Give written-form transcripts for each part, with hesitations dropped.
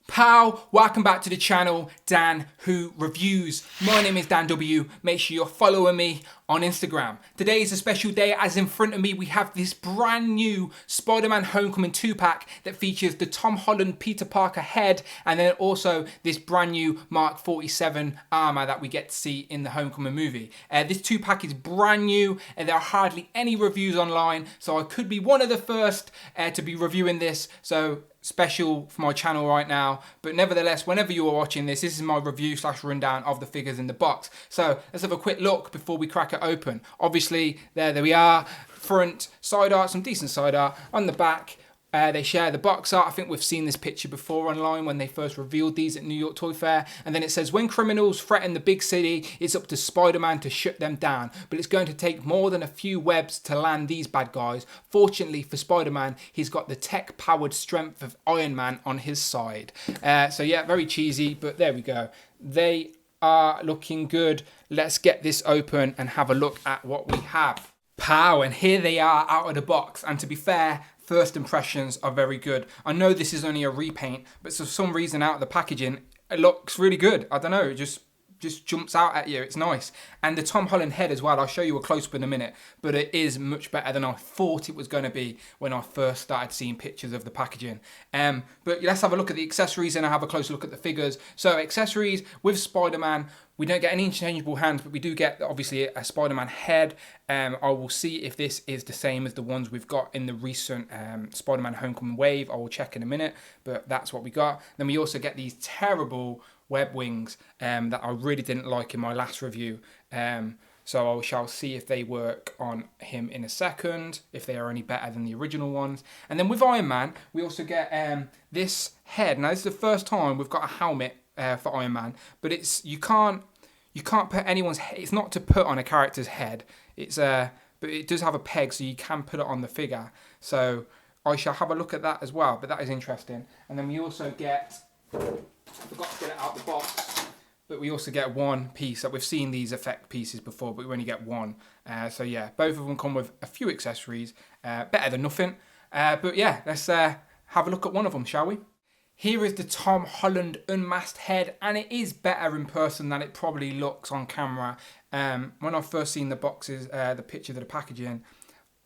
Pow! Welcome back to the channel, Dan Who Reviews. My name is Dan W. Make sure you're following me on Instagram. Today is a special day as in front of me we have this brand new SpiderMan Homecoming 2-pack that features the Tom Holland Peter Parker head and then also this brand new Mark 47 armor that we get to see in the Homecoming movie. This 2-pack is brand new and there are hardly any reviews online, so I could be one of the first to be reviewing this. So special for my channel right now, but nevertheless, whenever you are watching this, this is my review / rundown of the figures in the box. So let's have a quick look before we crack it open. Obviously, there we are. Front side art, some decent side art. On the back, they share the box art. I think we've seen this picture before online when they first revealed these at New York Toy Fair. And then it says, when criminals threaten the big city, it's up to Spider-Man to shut them down. But it's going to take more than a few webs to land these bad guys. Fortunately for Spider-Man, he's got the tech-powered strength of Iron Man on his side. So yeah, very cheesy, but there we go. They are looking good. Let's get this open and have a look at what we have. Pow, and here they are out of the box. And to be fair, first impressions are very good. I know this is only a repaint, but for some reason out of the packaging, it looks really good. I don't know, it just jumps out at you. It's nice. And the Tom Holland head as well, I'll show you a close-up in a minute, but it is much better than I thought it was going to be when I first started seeing pictures of the packaging. But let's have a look at the accessories and I'll have a closer look at the figures. So accessories with Spider-Man, we don't get any interchangeable hands, but we do get obviously a Spider-Man head. I will see if this is the same as the ones we've got in the recent Spider-Man Homecoming wave. I will check in a minute, but that's what we got. Then we also get these terrible web wings that I really didn't like in my last review. So I shall see if they work on him in a second, if they are any better than the original ones. And then with Iron Man, we also get this head. Now this is the first time we've got a helmet for Iron Man, but you can't put anyone's head. It's not to put on a character's head. It's but it does have a peg, so you can put it on the figure. So I shall have a look at that as well. But that is interesting. And then we also get, I forgot to get it out of the box, but we also get one piece. That we've seen these effect pieces before, but we only get one. So yeah, both of them come with a few accessories. Better than nothing. But yeah, let's have a look at one of them, shall we? Here is the Tom Holland unmasked head, and it is better in person than it probably looks on camera. When I first seen the boxes, the pictures of the packaging,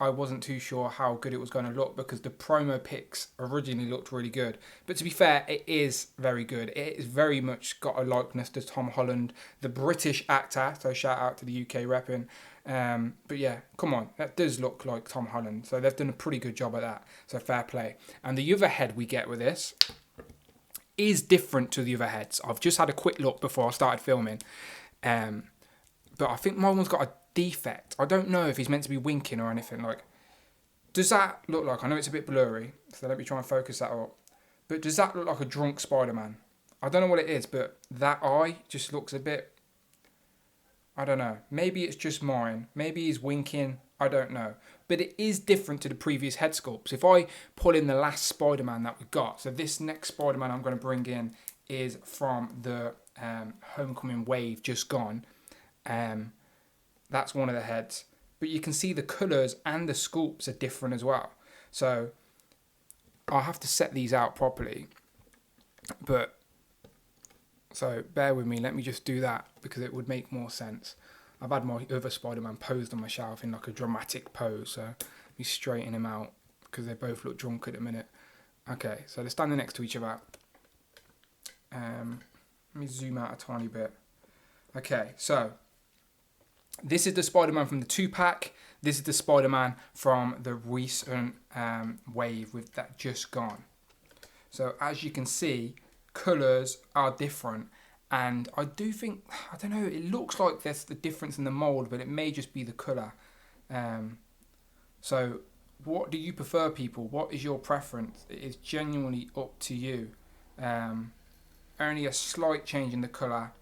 I wasn't too sure how good it was going to look because the promo pics originally looked really good. But to be fair, it is very good. It is very much got a likeness to Tom Holland, the British actor, so shout out to the UK repping. But yeah, come on, that does look like Tom Holland. So they've done a pretty good job at that, so fair play. And the other head we get with this is different to the other heads. I've just had a quick look before I started filming, but I think my one's got a defect. I don't know if he's meant to be winking or anything. Like, does that look like, I know it's a bit blurry, so let me try and focus that up, but does that look like a drunk Spider-Man? I don't know what it is, but that eye just looks a bit, I don't know, maybe it's just mine, maybe he's winking, I don't know. But it is different to the previous head sculpts. If I pull in the last Spider-Man that we got, so this next Spider-Man I'm going to bring in is from the Homecoming wave just gone. That's one of the heads. But you can see the colours and the sculpts are different as well. So I'll have to set these out properly. But so bear with me, let me just do that because it would make more sense. I've had my other Spider-Man posed on my shelf in like a dramatic pose, so let me straighten him out because they both look drunk at the minute. Okay, so they're standing next to each other. Let me zoom out a tiny bit. Okay, so this is the Spider-Man from the 2-pack. This is the Spider-Man from the recent wave with that just gone. So as you can see, colours are different. And I do think, I don't know, it looks like there's the difference in the mould, but it may just be the colour. So what do you prefer, people? What is your preference? It is genuinely up to you. Only a slight change in the colour.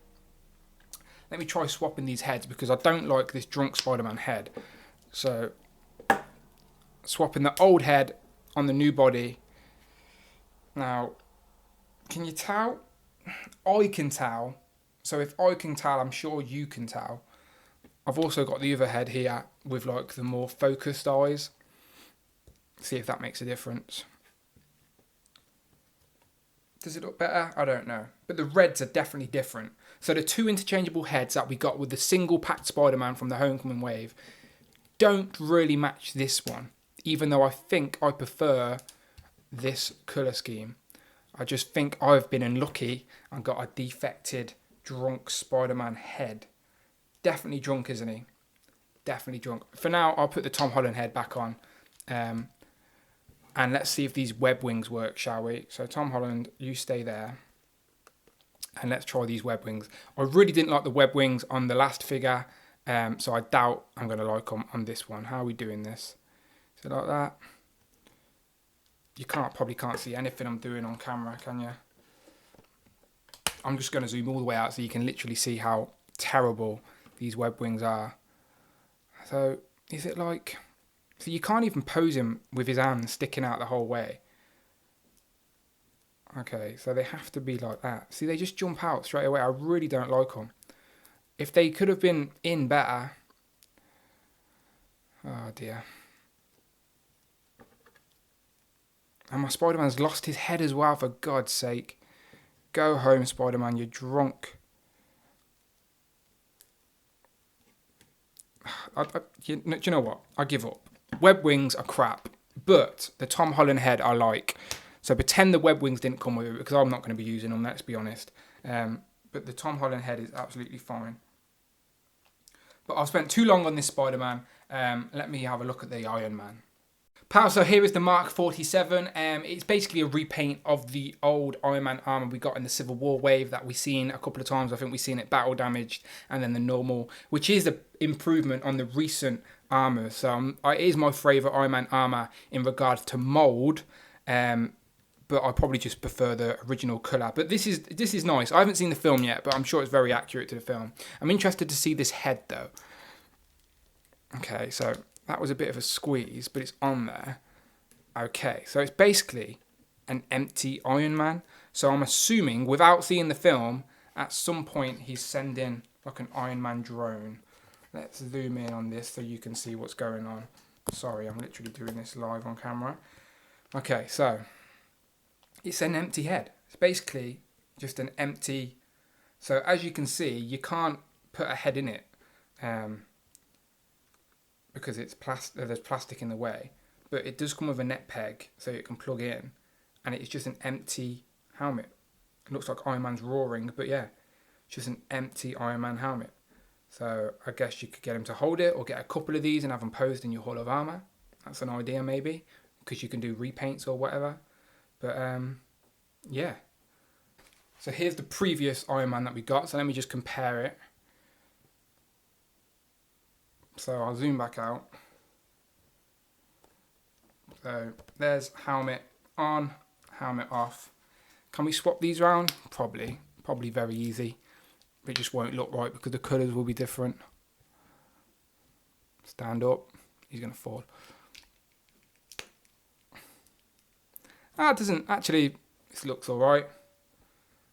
Let me try swapping these heads because I don't like this drunk Spider-Man head. So swapping the old head on the new body. Now, can you tell? I can tell. So if I can tell, I'm sure you can tell. I've also got the other head here with like the more focused eyes. See if that makes a difference. Does it look better? I don't know. But the reds are definitely different. So the two interchangeable heads that we got with the single packed Spider-Man from the Homecoming wave don't really match this one. Even though I think I prefer this colour scheme. I just think I've been unlucky and got a defected, drunk Spider-Man head. Definitely drunk, isn't he? Definitely drunk. For now, I'll put the Tom Holland head back on. And let's see if these web wings work, shall we? So Tom Holland, you stay there. And let's try these web wings. I really didn't like the web wings on the last figure. So I doubt I'm going to like them on this one. How are we doing this? Is it like that? You probably can't see anything I'm doing on camera, can you? I'm just going to zoom all the way out so you can literally see how terrible these web wings are. So is it like... So you can't even pose him with his hands sticking out the whole way. Okay, so they have to be like that. See, they just jump out straight away. I really don't like them. If they could have been in better... Oh, dear. And my Spider-Man's lost his head as well, for God's sake. Go home, Spider-Man, you're drunk. Do you know what? I give up. Web wings are crap, but the Tom Holland head I like. So pretend the web wings didn't come with it, because I'm not going to be using them, let's be honest. But the Tom Holland head is absolutely fine. But I've spent too long on this Spider-Man. Let me have a look at the Iron Man. Pal, so here is the Mark 47. It's basically a repaint of the old Iron Man armour we got in the Civil War wave that we've seen a couple of times. I think we've seen it battle damaged and then the normal, which is an improvement on the recent armour. So it is my favourite Iron Man armour in regards to mould, but I probably just prefer the original colour. But this is nice. I haven't seen the film yet, but I'm sure it's very accurate to the film. I'm interested to see this head though. Okay, so... that was a bit of a squeeze, but it's on there. Okay, so it's basically an empty Iron Man. So I'm assuming, without seeing the film, at some point he's sending like an Iron Man drone. Let's zoom in on this so you can see what's going on. Sorry, I'm literally doing this live on camera. Okay, so it's an empty head. It's basically just an empty... So as you can see, you can't put a head in it. Because it's there's plastic in the way, but it does come with a net peg so it can plug in, and it's just an empty helmet. It looks like Iron Man's roaring, but yeah, just an empty Iron Man helmet. So I guess you could get him to hold it, or get a couple of these and have them posed in your Hall of Armour. That's an idea maybe, because you can do repaints or whatever. But yeah. So here's the previous Iron Man that we got. So let me just compare it. So I'll zoom back out. So there's helmet on, helmet off. Can we swap these around? Probably very easy. It just won't look right because the colours will be different. Stand up. He's going to fall. It doesn't actually. This looks all right.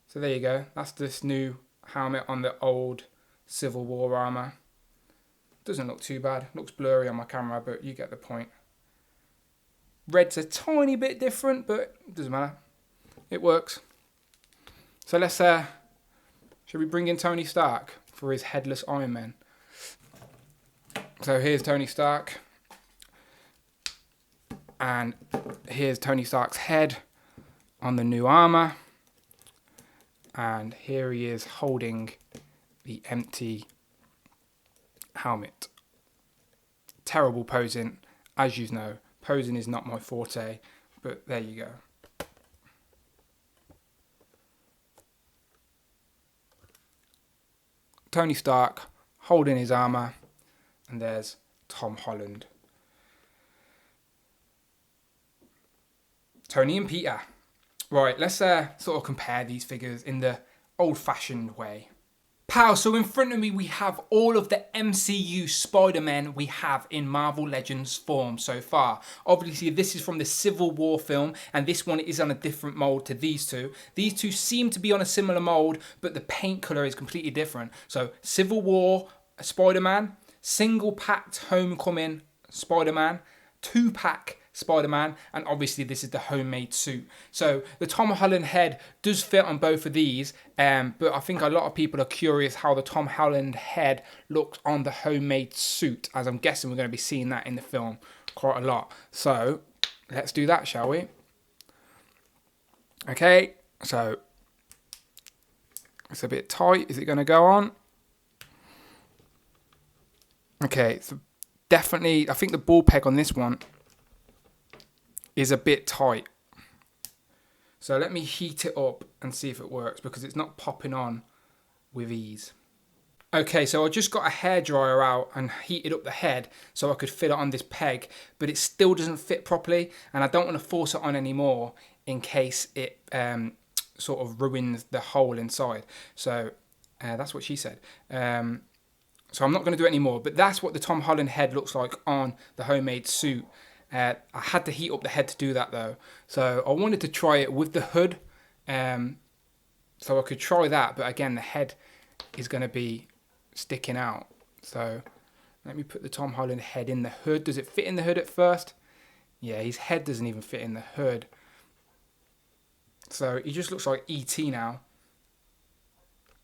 So there you go. That's this new helmet on the old Civil War armour. Doesn't look too bad. Looks blurry on my camera, but you get the point. Red's a tiny bit different, but it doesn't matter. It works. So let's, should we bring in Tony Stark for his headless Iron Man? So here's Tony Stark. And here's Tony Stark's head on the new armour. And here he is holding the empty helmet. Terrible posing, as you know. Posing is not my forte, but there you go. Tony Stark holding his armour, and there's Tom Holland. Tony and Peter. Right, let's sort of compare these figures in the old-fashioned way. Pal, so in front of me we have all of the MCU Spider-Man we have in Marvel Legends form so far. Obviously this is from the Civil War film, and this one is on a different mould to these two. These two seem to be on a similar mould, but the paint colour is completely different. So Civil War Spider-Man, single packed Homecoming Spider-Man, 2-pack Spider-Man, and obviously this is the homemade suit. So the Tom Holland head does fit on both of these, but I think a lot of people are curious how the Tom Holland head looks on the homemade suit, as I'm guessing we're going to be seeing that in the film quite a lot. So let's do that, shall we? Okay, so it's a bit tight. Is it going to go on? Okay, so definitely, I think the ball peg on this one is a bit tight. So let me heat it up and see if it works, because it's not popping on with ease. Okay, so I just got a hairdryer out and heated up the head so I could fit it on this peg, but it still doesn't fit properly, and I don't want to force it on anymore in case it sort of ruins the hole inside. So that's what she said. So I'm not going to do it anymore, but that's what the Tom Holland head looks like on the homemade suit. I had to heat up the head to do that though. So I wanted to try it with the hood, so I could try that, but again, the head is going to be sticking out. So let me put the Tom Holland head in the hood. Does it fit in the hood at first? Yeah, his head doesn't even fit in the hood. So he just looks like E.T. now.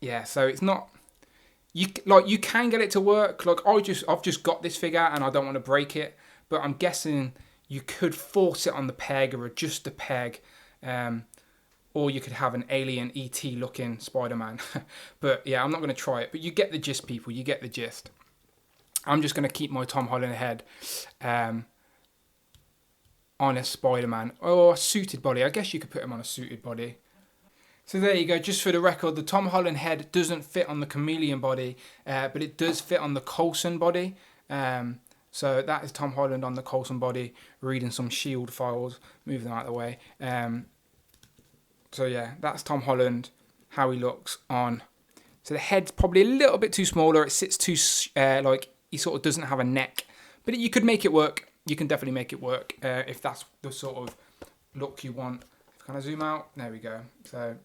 Yeah, so it's not... You can get it to work. Like I've just got this figure and I don't want to break it, but I'm guessing you could force it on the peg or adjust the peg, or you could have an alien E.T. looking Spider-Man. But yeah, I'm not going to try it. But you get the gist, people. You get the gist. I'm just going to keep my Tom Holland head on a Spider-Man or a suited body. I guess you could put him on a suited body. So there you go, just for the record, the Tom Holland head doesn't fit on the Chameleon body, but it does fit on the Coulson body. So that is Tom Holland on the Coulson body, reading some S.H.I.E.L.D. files, moving them out of the way. So yeah, that's Tom Holland, how he looks on. So the head's probably a little bit too smaller, it sits too, like, he sort of doesn't have a neck. But you could make it work, you can definitely make it work, if that's the sort of look you want. Can I zoom out? There we go. So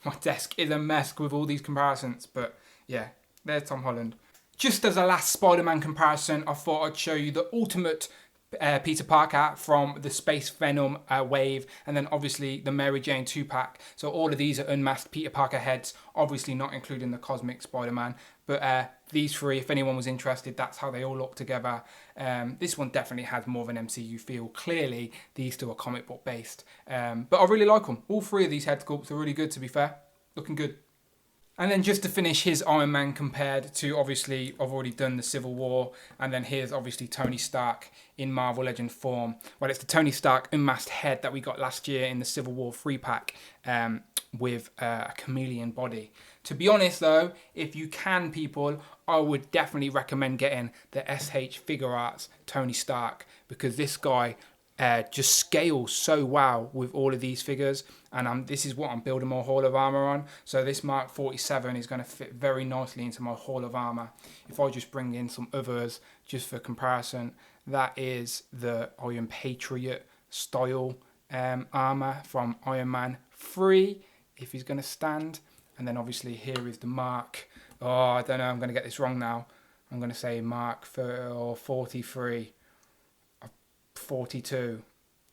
my desk is a mess with all these comparisons, but yeah, there's Tom Holland. Just as a last Spider-Man comparison, I thought I'd show you the ultimate Peter Parker from the Space Venom wave, and then obviously the Mary Jane 2-pack. So all of these are unmasked Peter Parker heads, obviously not including the Cosmic Spider-Man, but these three, if anyone was interested, that's how they all look together. This one definitely has more of an MCU feel. Clearly, these two are comic book based, but I really like them. All three of these head sculpts are really good, to be fair. Looking good. And then just to finish, here's Iron Man compared to, obviously, I've already done the Civil War. And then here's obviously Tony Stark in Marvel Legend form. Well, it's the Tony Stark unmasked head that we got last year in the Civil War 3-pack with a chameleon body. To be honest though, if you can, people, I would definitely recommend getting the SH Figure Arts Tony Stark, because this guy just scales so well with all of these figures, and this is what I'm building my Hall of Armour on. So this Mark 47 is going to fit very nicely into my Hall of Armour. If I just bring in some others just for comparison, that is the Iron Patriot style armour from Iron Man 3, if he's going to stand. And then obviously here is the Mark, I don't know, I'm going to get this wrong now. I'm going to say Mark 43, 42,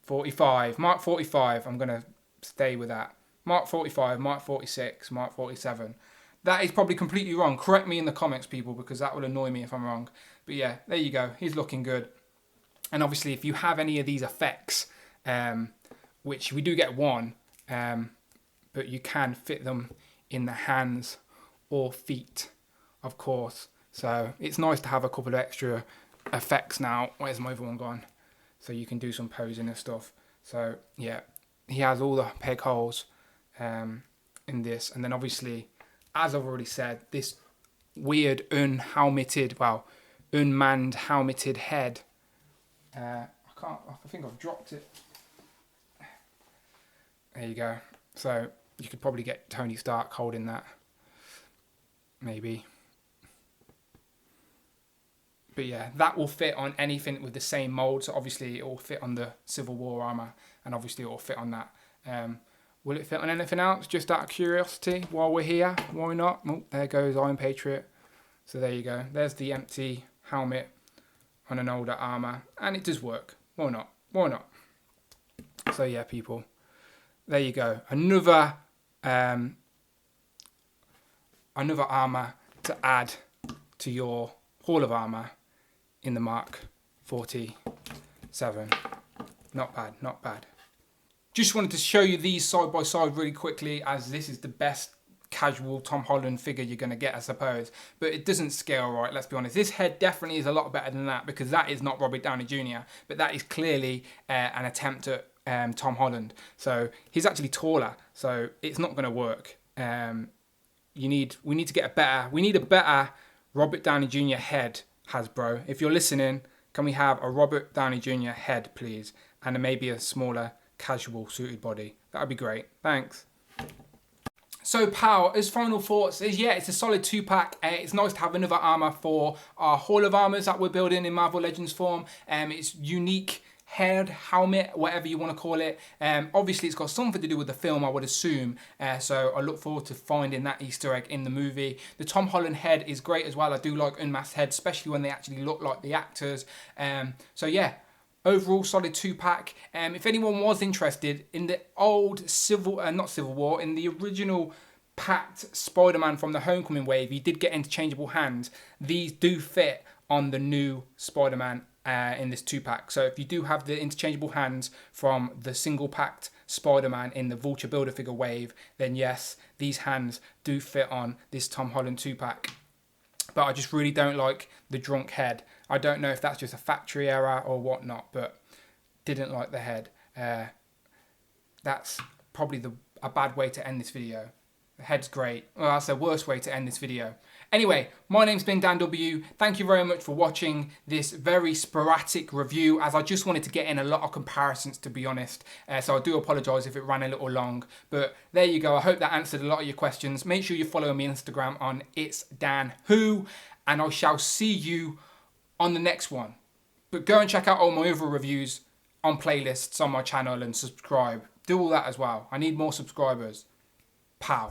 45, Mark 45, I'm going to stay with that. Mark 45, Mark 46, Mark 47. That is probably completely wrong. Correct me in the comments, people, because that will annoy me if I'm wrong. But yeah, there you go. He's looking good. And obviously, if you have any of these effects, which we do get one, but you can fit them in the hands or feet, of course. So it's nice to have a couple of extra effects now. Where's my other one gone? So you can do some posing and stuff. So yeah, he has all the peg holes in this. And then obviously, as I've already said, this weird unmanned helmeted head. I think I've dropped it. There you go. So you could probably get Tony Stark holding that. Maybe. But yeah, that will fit on anything with the same mold. So obviously it will fit on the Civil War armour, and obviously it will fit on that. Will it fit on anything else? Just out of curiosity, while we're here, why not? Oh, there goes Iron Patriot. So there you go. There's the empty helmet on an older armor, and it does work. Why not? Why not? So yeah, people, there you go. Another armor to add to your Hall of Armor in the Mark 47. Not bad, not bad. Just wanted to show you these side by side really quickly, as this is the best casual Tom Holland figure you're going to get, I suppose. But it doesn't scale right, let's be honest. This head definitely is a lot better than that, because that is not Robert Downey Jr., but that is clearly an attempt at Tom Holland. So he's actually taller, so it's not going to work. We need to get a better Robert Downey Jr. head, Hasbro. If you're listening, can we have a Robert Downey Jr. head, please? And maybe a smaller, casual, suited body. That would be great. Thanks. So, pal, as final thoughts is, yeah, it's a solid 2-pack. It's nice to have another armor for our Hall of Armors that we're building in Marvel Legends form. It's unique head, helmet, whatever you want to call it. Obviously, it's got something to do with the film, I would assume. So I look forward to finding that Easter egg in the movie. The Tom Holland head is great as well. I do like unmasked heads, especially when they actually look like the actors. So yeah, overall solid 2-pack. If anyone was interested in the old in the original packed Spider-Man from the Homecoming wave, he did get interchangeable hands. These do fit on the new Spider-Man in this 2-pack. So if you do have the interchangeable hands from the single packed Spider-Man in the Vulture Build-A-Figure wave, then yes, these hands do fit on this Tom Holland 2-pack. But I just really don't like the drunk head. I don't know if that's just a factory error or whatnot, but didn't like the head. That's probably a bad way to end this video. The head's great. Well, that's the worst way to end this video. Anyway, my name's been Dan W. Thank you very much for watching this very sporadic review, as I just wanted to get in a lot of comparisons, to be honest. So I do apologise if it ran a little long. But there you go. I hope that answered a lot of your questions. Make sure you follow me on Instagram on It's Dan Who, and I shall see you on the next one. But go and check out all my other reviews on playlists on my channel and subscribe. Do all that as well. I need more subscribers. Pow.